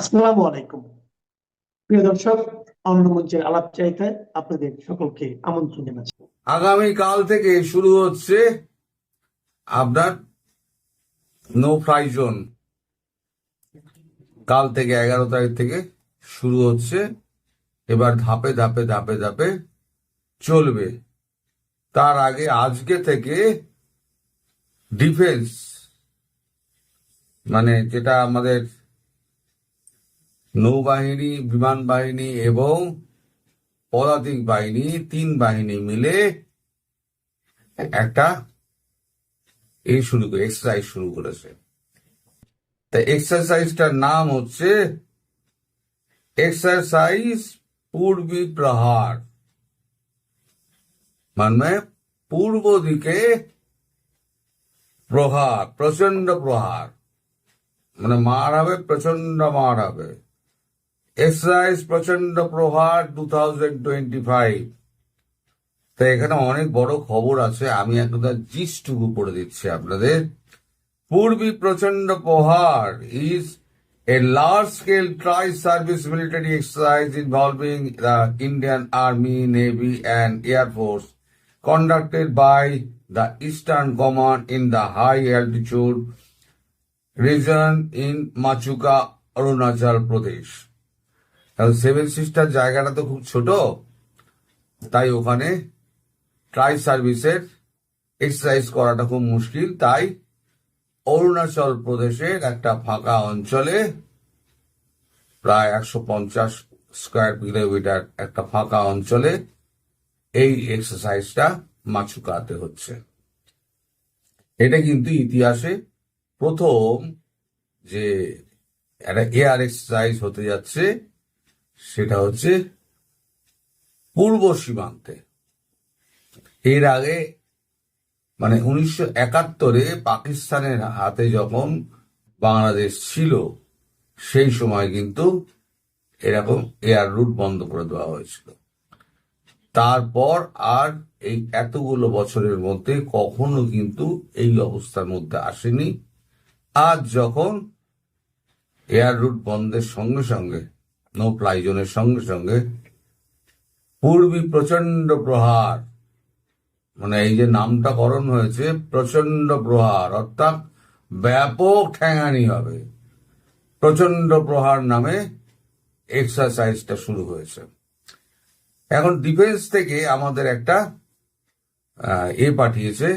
আসসালামু আলাইকুম। প্রিয় দর্শক, অন্য মঞ্চের আলাপচারিতায় আপনাদের সকলকে আমন্ত্রণ জানাচ্ছি। আগামীকাল থেকে শুরু হচ্ছে আপনার নো ফ্লাই জোন। কাল থেকে 11 তারিখ থেকে শুরু হচ্ছে। এবার ধাপে ধাপে ধাপে ধাপে চলবে। তার আগে আজকে থেকে ডিফেন্স, মানে যেটা আমাদের নৌবাহিনী, বিমান বাহিনী এবং পদাতিক বাহিনী, 3 বাহিনী মিলে একটা এক্সারসাইজ শুরু করেছে। তা এক্সারসাইজটার নাম হচ্ছে এক্সারসাইজ পূর্বী প্রহার। মানে পূর্ব দিকে প্রহার, প্রচন্ড প্রহার, মানে মার হবে, প্রচন্ড মার হবে। এক্সারসাইজ প্রচন্ড প্রহার 2025। তো এখানে অনেক বড় খবর আছে, আমি একটা জিস্টুকু পড়ে দিচ্ছি আপনাদের। পূর্বী প্রচন্ড প্রহার is a large-scale tri-service military exercise involving the Indian Army, Navy and Air Force conducted by the Eastern Command in the high-altitude region in Machuka, Arunachal Pradesh. কারণ সেভেন সিস্টার জায়গাটা তো খুব ছোট, তাই ওখানে ট্রাই সার্ভিসের এক্সারসাইজ করাটা খুব মুশকিল। তাই অরুণাচল প্রদেশের একটা ফাঁকা অঞ্চলে, প্রায় 150 স্কোয়ার কিলোমিটার একটা ফাঁকা অঞ্চলে এই এক্সারসাইজটা মাচুকাতে হচ্ছে। এটা কিন্তু ইতিহাসে প্রথম যে একটা এয়ার এক্সারসাইজ হতে যাচ্ছে, সেটা হচ্ছে পূর্ব সীমান্তে। এর আগে মানে 1971-এ পাকিস্তানের হাতে যখন বাংলাদেশ ছিল, সেই সময় কিন্তু এরকম এয়ার রুট বন্ধ করে দেওয়া হয়েছিল। তারপর আর এই এতগুলো বছরের মধ্যে কখনো কিন্তু এই অবস্থার মধ্যে আসেনি। আজ যখন এয়ার রুট বন্ধের সঙ্গে সঙ্গে, নো ফ্লাই জোনের সঙ্গে সঙ্গে পূর্বী প্রচন্ড প্রহার, মানে এই যে নামটাকরণ হয়েছে প্রচন্ড প্রহার, অর্থাৎ ব্যাপক ঠ্যাঙানি হবে, প্রচন্ড প্রহার নামে এক্সারসাইজটা শুরু হয়েছে। এখন ডিফেন্স থেকে আমাদের একটা পাঠিয়েছে,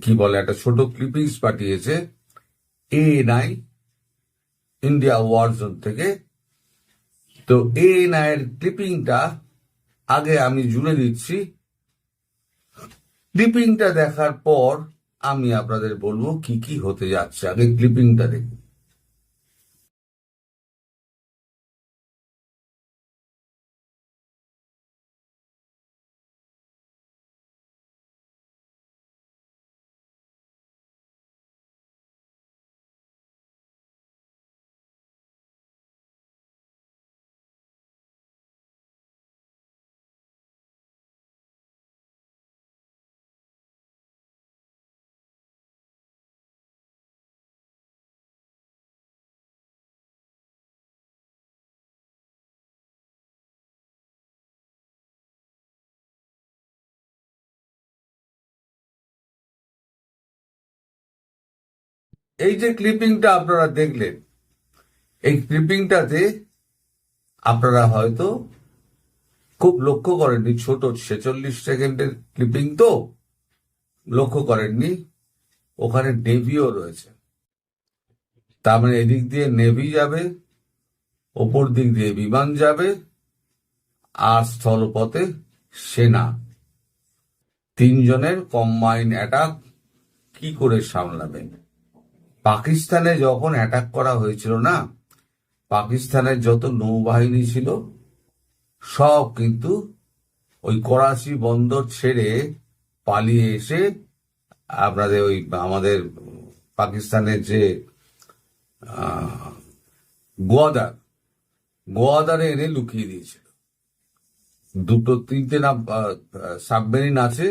কি বলে, একটা ছোট ক্লিপিংস পাঠিয়েছে ANI ইন্ডিয়া ওয়ার জোন থেকে। তো ANI এর ক্লিপিংটা আগে আমি জুড়ে দিচ্ছি। ক্লিপিংটা দেখার পর আমি আপনাদের বলবো কি কি হতে যাচ্ছে। আগে ক্লিপিংটা দেখুন। এই যে ক্লিপিংটা আপনারা দেখলেন, এই ক্লিপিংটাতে আপনারা হয়তো খুব লক্ষ্য করেননি, ছোট 46 সেকেন্ডের ক্লিপিং তো লক্ষ্য করেননি, ওখানে নেভিও রয়েছে। তার মানে এদিক দিয়ে নেভি যাবে, ওপর দিক দিয়ে বিমান যাবে, আর স্থলপথে সেনা। 3 জনের কম্বাইন অ্যাটাক কি করে সামলাবেন? পাকিস্তানে যখন অ্যাটাক করা হয়েছিল না, পাকিস্তানের যত নৌবাহিনী ছিল সব কিন্তু ওই করাচি বন্দর ছেড়ে পালিয়ে এসে আপনাদের ওই আমাদের পাকিস্তানের যে গোয়াদারে এনে লুকিয়ে দিয়েছিল। 2-3টে না সাবমেরিন আছে,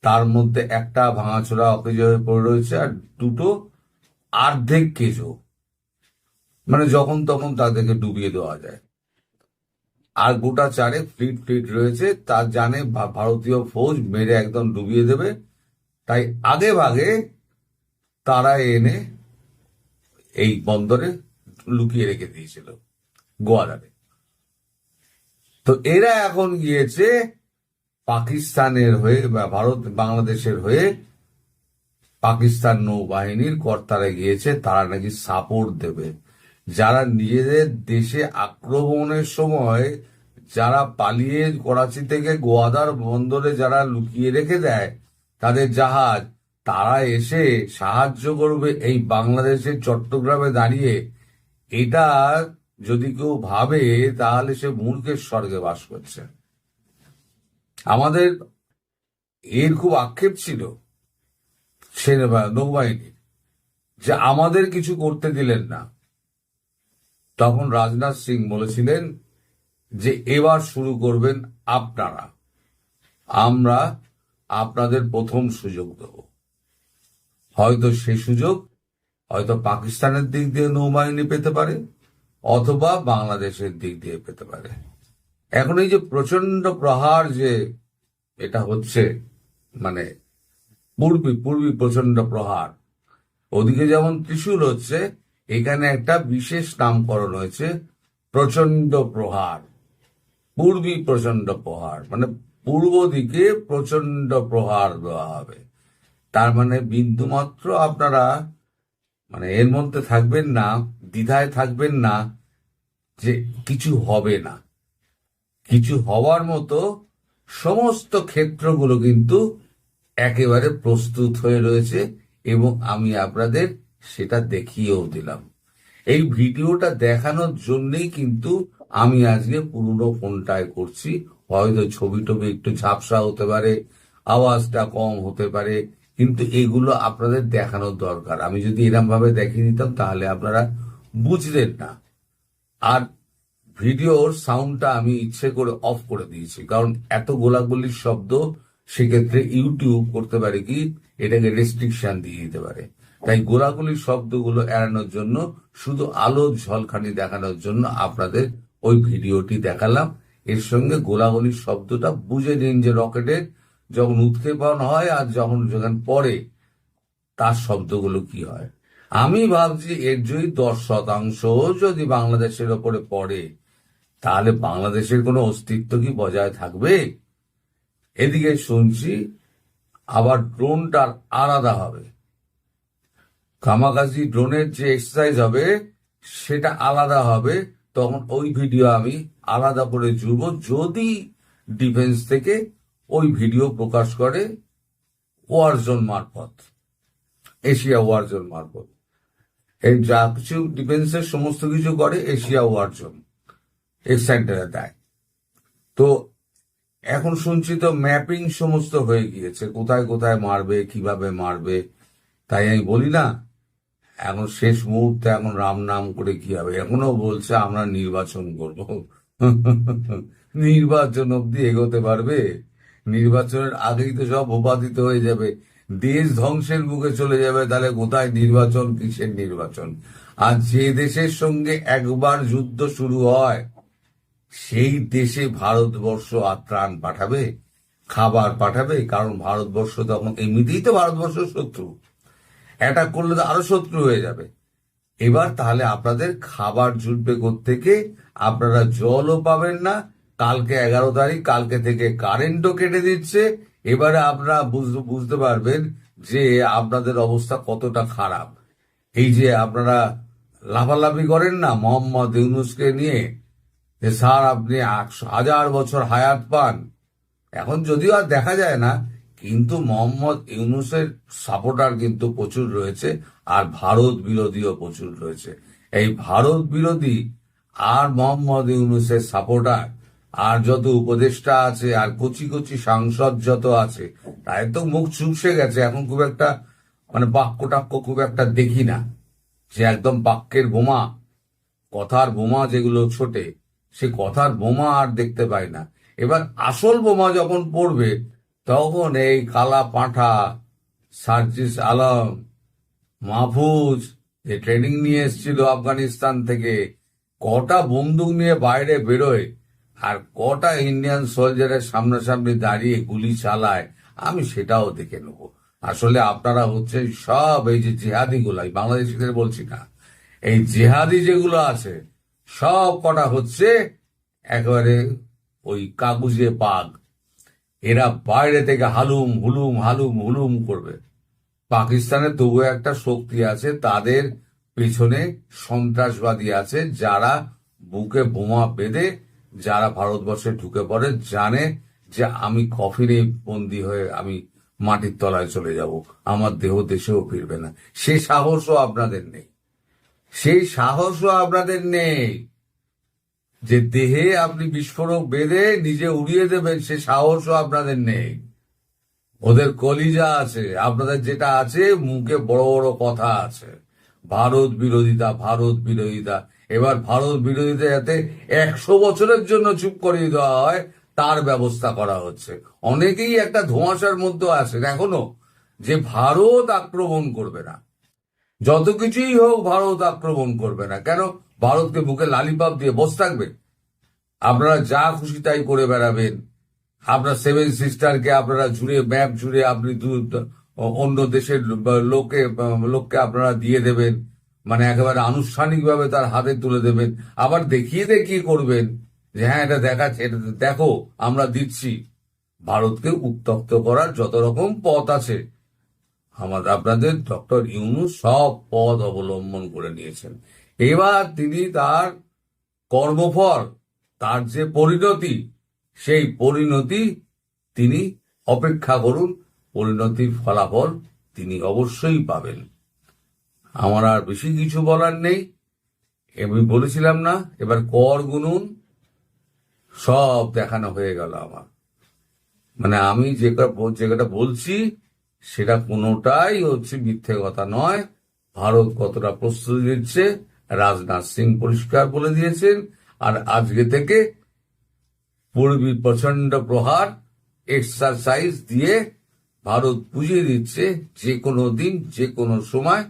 তার মধ্যে একটা ভাঙাচোরা অকেজো হয়ে পড়ে রয়েছে, আর 2টো অর্ধেক কেজো। মানে যখন তখন তাদেরকে ডুবিয়ে দেওয়া যায়। আর গোটা চারে ফ্লিট ফ্লিট রয়েছে, তার জানে ভারতীয় ফৌজ মেরে একদম ডুবিয়ে দেবে, তাই আগে ভাগে তারা এনে এই বন্দরে লুকিয়ে রেখে দিয়েছিল গোয়ালারে। তো এরা এখন গিয়েছে পাকিস্তানের হয়ে বা ভারত বাংলাদেশের হয়ে পাকিস্তান নৌবাহিনীর কর্তারা গিয়েছে, তারা নাকি সাপোর্ট দেবে। যারা নিজেদের দেশে আক্রমণের সময় যারা পালিয়ে করাচি থেকে গোয়াদার বন্দরে যারা লুকিয়ে রেখে দেয় তাদের জাহাজ, তারা এসে সাহায্য করবে এই বাংলাদেশের চট্টগ্রামে দাঁড়িয়ে, এটা যদি কেউ ভাবে তাহলে সে মূর্খের স্বর্গে বাস করছে। আমাদের এর খুব আক্ষেপ ছিল নৌবাহিনী যে আমাদের কিছু করতে দিলেন না। তখন রাজনাথ সিং বলেছিলেন যে এবার শুরু করবেন আপনারা, আমরা আপনাদের প্রথম সুযোগ দেব। হয়তো সে সুযোগ হয়তো পাকিস্তানের দিক দিয়ে নৌবাহিনী পেতে পারে, অথবা বাংলাদেশের দিক দিয়ে পেতে পারে। এখন এই যে প্রচন্ড প্রহার যে এটা হচ্ছে, মানে পূর্বী প্রচন্ড প্রহার, ওদিকে যেমন ত্রিশূল হচ্ছে, এখানে একটা বিশেষ নামকরণ হয়েছে প্রচন্ড প্রহার। পূর্বী প্রচন্ড প্রহার মানে পূর্ব দিকে প্রচন্ড প্রহার দেওয়া হবে। তার মানে বিন্দুমাত্র আপনারা মানে এর মধ্যে থাকবেন না, দ্বিধায় থাকবেন না যে কিছু হবে না। কিছু হওয়ার মতো সমস্ত ক্ষেত্রগুলো কিন্তু একেবারে প্রস্তুত হয়ে রয়েছে, এবং আমি আপনাদের সেটা দেখিয়েও দিলাম। এই ভিডিওটা দেখানোর জন্যই কিন্তু আমি আজকে পুরনো ফোনটায় করছি। হয়তো ছবি টবি একটু ঝাপসা হতে পারে, আওয়াজটা কম হতে পারে, কিন্তু এগুলো আপনাদের দেখানোর দরকার। আমি যদি এরম ভাবে দেখিয়ে দিতাম তাহলে আপনারা বুঝলেন না। আর ভিডিওর সাউন্ডটা আমি ইচ্ছে করে অফ করে দিয়েছি, কারণ এত গোলাগুলির শব্দ সেক্ষেত্রে ইউটিউব করতে পারে কি এটাকে রেস্ট্রিকশন দিয়ে দিতে পারে। তাই গোলাগুলির শব্দগুলো এড়ানোর জন্য, শুধু আলোর ঝলখানি দেখানোর জন্য আপনাদের ওই ভিডিওটি দেখালাম। এর সঙ্গে গোলাগুলির শব্দটা বুঝে নিন যে রকেটের যখন উৎক্ষেপণ হয় আর যখন যখন পড়ে তার শব্দগুলো কি হয়। আমি ভাবছি এর যদি 10% যদি বাংলাদেশের ওপরে পড়ে তাহলে বাংলাদেশের কোনো অস্তিত্ব কি বজায় থাকবে? এদিকে শুনছি আবার ড্রোনটা আলাদা হবে, কামাকাজি ড্রোনের যে এক্সারসাইজ হবে সেটা আলাদা হবে। তখন ওই ভিডিও আমি আলাদা করে জুড়ব, যদি ডিফেন্স থেকে ওই ভিডিও প্রকাশ করে ওয়ার জোন মারফত, এশিয়া ওয়ার জোন মারফত। এই যা কিছু ডিফেন্সের সমস্ত কিছু করে এশিয়া ওয়ার জোন সেন্টারে দেয়। তো এখন শুনছি তো ম্যাপিং সমস্ত হয়ে গিয়েছে, কোথায় কোথায় মারবে, কিভাবে মারবে। তাই আমি বলি না, এখন শেষ মুহূর্তে এখন রাম নাম করে কি হবে। এখনো বলছে আমরা নির্বাচন করব। নির্বাচন অব্দি এগোতে পারবে? নির্বাচনের আগেই তো সব ভূপাতিত হয়ে যাবে, দেশ ধ্বংসের মুখে চলে যাবে। তাহলে কোথায় নির্বাচন, কিসের নির্বাচন? আর যে দেশের সঙ্গে একবার যুদ্ধ শুরু হয় সেই দেশে ভারতবর্ষ আর ত্রাণ পাঠাবে, খাবার পাঠাবে? কারণ ভারতবর্ষ তখন এমনিতেই তো ভারতবর্ষ শত্রু, অ্যাটাক করলে তো আরো শত্রু হয়ে যাবে। এবার তাহলে আপনাদের খাবার জুটবে কোত্থেকে? আপনারা জলও পাবেন না। কালকে 11 তারিখ, কালকে থেকে কারেন্টও কেটে দিচ্ছে। এবারে আপনারা বুঝতে পারবেন যে আপনাদের অবস্থা কতটা খারাপ। এই যে আপনারা লাফালাফি করেন না মোহাম্মদ ইউনূসকে নিয়ে, যে স্যার আপনি 1000 বছর হায়াত পান, এখন যদিও আর দেখা যায় না, কিন্তু মোহাম্মদ ইউনূসের সাপোর্টার কিন্তু প্রচুর রয়েছে, আর ভারত বিরোধীও প্রচুর রয়েছে। এই ভারত বিরোধী আর মোহাম্মদ ইউনূসের সাপোর্টার আর যত উপদেষ্টা আছে আর কচি কচি সাংসদ যত আছে, তাই তো মুখ চুপসে গেছে। এখন খুব একটা মানে বাক্য টাক্য খুব একটা দেখি না, যে একদম বাক্যের বোমা, কথার বোমা যেগুলো ছোটে, সে কথার বোমা আর দেখতে পাই না। এবার আসল বোমা যখন পড়বে তখন এই কালা পাঁঠা, সার্জিস আলম, মাহফুজ, যে ট্রেনিং নিয়ে এসেছিল আফগানিস্তান থেকে, কটা বন্দুক নিয়ে বাইরে বেরোয় আর কটা ইন্ডিয়ান সোলজারের সামনাসামনি দাঁড়িয়ে গুলি চালায়, আমি সেটাও দেখে নেব। আসলে আপনারা হচ্ছে সব এই যে জিহাদি গুলাই, বাংলাদেশিদের বলছি না, এই জিহাদি যেগুলো আছে সব কটা হচ্ছে একেবারে ওই কাগুজে বাঘ। এরা বাইরে থেকে হালুম হুলুম হালুম হুলুম করবে। পাকিস্তানে তবু একটা শক্তি আছে, তাদের পেছনে সন্ত্রাসবাদী আছে যারা বুকে বোমা বেঁধে যারা ভারতবর্ষে ঢুকে পড়ে, জানে যে আমি কফিনে বন্দী হয়ে আমি মাটির তলায় চলে যাব, আমার দেহ দেশেও ফিরবে না। সে সাহসও আপনাদের নেই, সেই সাহসও আপনাদের নেই যে দেহে আপনি বিস্ফোরক বেঁধে নিজে উড়িয়ে দেবেন, সে সাহসও আপনাদের নেই। ওদের কলিজা আছে, আপনাদের যেটা আছে মুখে বড় বড় কথা আছে, ভারত বিরোধিতা ভারত বিরোধিতা। এবার ভারত বিরোধিতা যাতে 100 বছরের জন্য চুপ করিয়ে দেওয়া হয় তার ব্যবস্থা করা হচ্ছে। অনেকেই একটা ধোঁয়াশার মধ্যে আছে এখনো যে ভারত আক্রমণ করবে না, যত কিছুই হোক ভারত আক্রমণ করবে না। কেন? ভারতকে বুকে লালিপাপ দিয়ে বসে থাকবে? আপনারা যা খুশি তাই করে বেড়াবেন, আপনার 7 সিস্টারকে আপনারা জুড়ে ম্যাপ জুড়ে আপনি অন্য দেশের লোককে আপনারা দিয়ে দেবেন, মানে একেবারে আনুষ্ঠানিকভাবে তার হাতে তুলে দেবেন, আবার দেখিয়ে দেখিয়ে করবেন যে হ্যাঁ এটা দেখাচ্ছে, এটা দেখো আমরা দিচ্ছি। ভারতকে উত্তপ্ত করার যত রকম পথ আছে, আপনাদের ডক্টর ইউনূস সব পথ অবলম্বন করে নিয়েছেন। এবার তিনি তার কর্মফল, তার যে পরিণতি, সেই পরিণতি তিনি অপেক্ষা করুন, পরিণতির ফলাফল তিনি অবশ্যই পাবেন। আমার আর বেশি কিছু বলার নেই। আমি বলেছিলাম না, এবার কর গুনুন, সব দেখানো হয়ে গেল আমার। মানে আমি যেটা বলছি সেটা কোনোটাই হচ্ছে মিথ্যে কথা নয়। ভারত কতটা প্রস্তুতি নিচ্ছে রাজনাথ সিং পরিষ্কার বলে দিয়েছেন। আর আজকে থেকে পূর্বী প্রচন্ড প্রহার এক্সারসাইজ দিয়ে ভারত বুঝিয়ে দিচ্ছে যে কোনো দিন, যে কোনো সময়,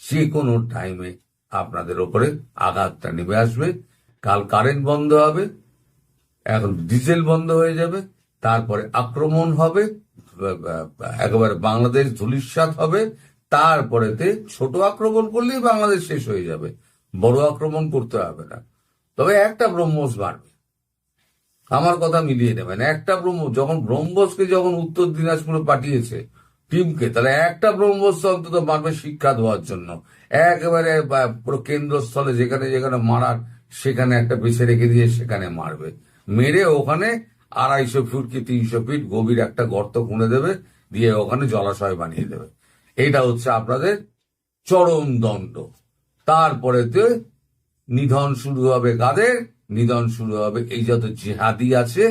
যে কোনো টাইমে আপনাদের ওপরে আঘাতটা নেমে আসবে। কাল কারেন্ট বন্ধ হবে, এখন ডিজেল বন্ধ হয়ে যাবে, তারপরে আক্রমণ হবে, একেবারে বাংলাদেশ ধূলিসাৎ হবে। তারপরেতে ছোট আক্রমণ করলেই বাংলাদেশ শেষ হয়ে যাবে, বড় আক্রমণ করতে হবে না। তবে একটা ব্রহ্মোস মারবে, আমার কথা মিলিয়ে নেবেন। একটা যখন ব্রহ্মোসকে যখন উত্তর দিনাজপুরে পাঠিয়েছে টিমকে, তাহলে একটা ব্রহ্মোস অন্তত মারবে শিক্ষা দেওয়ার জন্য। একেবারে পুরো কেন্দ্রস্থলে যেখানে যেখানে মারার সেখানে একটা বেছে রেখে দিয়ে সেখানে মারবে, মেরে ওখানে 250 ফুট কি 300 ফিট গভীর একটা গর্ত খুঁড়ে দেবে, দিয়ে ওখানে জলাশয় বানিয়ে দেবে। এটা হচ্ছে আপনাদের চরম দণ্ড। তারপরেতে নিধন শুরু হবে কাদের? নিধন শুরু হবে এই যত জিহাদি আছে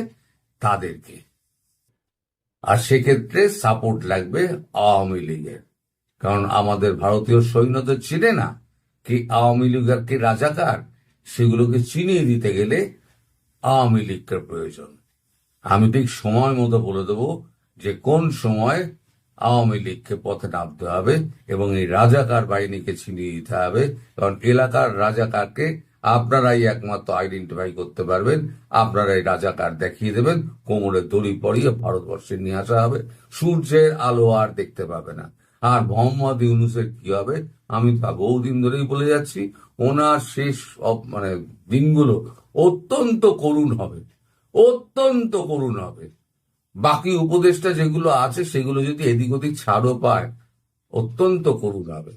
তাদেরকে। আর সেক্ষেত্রে সাপোর্ট লাগবে আওয়ামী লীগের, কারণ আমাদের ভারতীয় সৈন্য তো চিনে না কি আওয়ামী লীগের কি রাজাকার, সেগুলোকে চিনিয়ে দিতে গেলে আওয়ামী লীগকে প্রয়োজন। আমি ঠিক সময় মতো বলে দেবো যে কোন সময় আওয়ামী লীগকে পথে নামতে হবে এবং এই রাজাকার বাহিনীকে ছিনিয়ে দিতে হবে। কারণ এলাকার রাজাকারকে আপনারাই একমাত্র আইডেন্টিফাই করতে পারবেন, আপনারাই রাজাকার দেখিয়ে দেবেন, কোমরে দড়ি পরিয়ে ভারতবর্ষে নিয়ে আসা হবে, সূর্যের আলো আর দেখতে পাবে না। আর মোহাম্মদ ইউনূসের কি হবে? আমি তা বহুদিন ধরেই বলে যাচ্ছি, ওনার শেষ মানে দিনগুলো অত্যন্ত করুণ হবে, অত্যন্ত করুণ হবে। বাকি উপদেশটা যেগুলো আছে সেগুলো যদি এদিক ওদিক ছাড়ও পায়, অত্যন্ত করুণ হবে।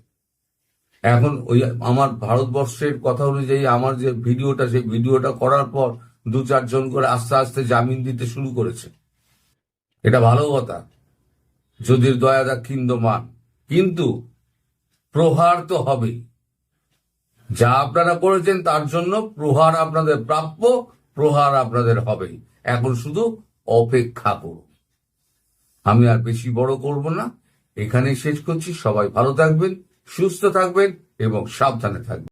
এখন ওই আমার ভারতবর্ষের কথা অনুযায়ী আমার যে ভিডিওটা, সেই ভিডিওটা করার পর 2-4 জন করে আস্তে আস্তে জামিন দিতে শুরু করেছে। এটা ভালো কথা, যদি দয়া দাক্ষিণ্যমান, কিন্তু প্রহার তো হবেই। যা আপনারা করেছেন তার জন্য প্রহার আপনাদের প্রাপ্য, প্রহার আপনাদের হবেই। এখন শুধু অপেক্ষা করুন। আমি আর বেশি বড় করব না, এখানেই শেষ করছি। সবাই ভালো থাকবেন, সুস্থ থাকবেন এবং সাবধানে থাকবেন।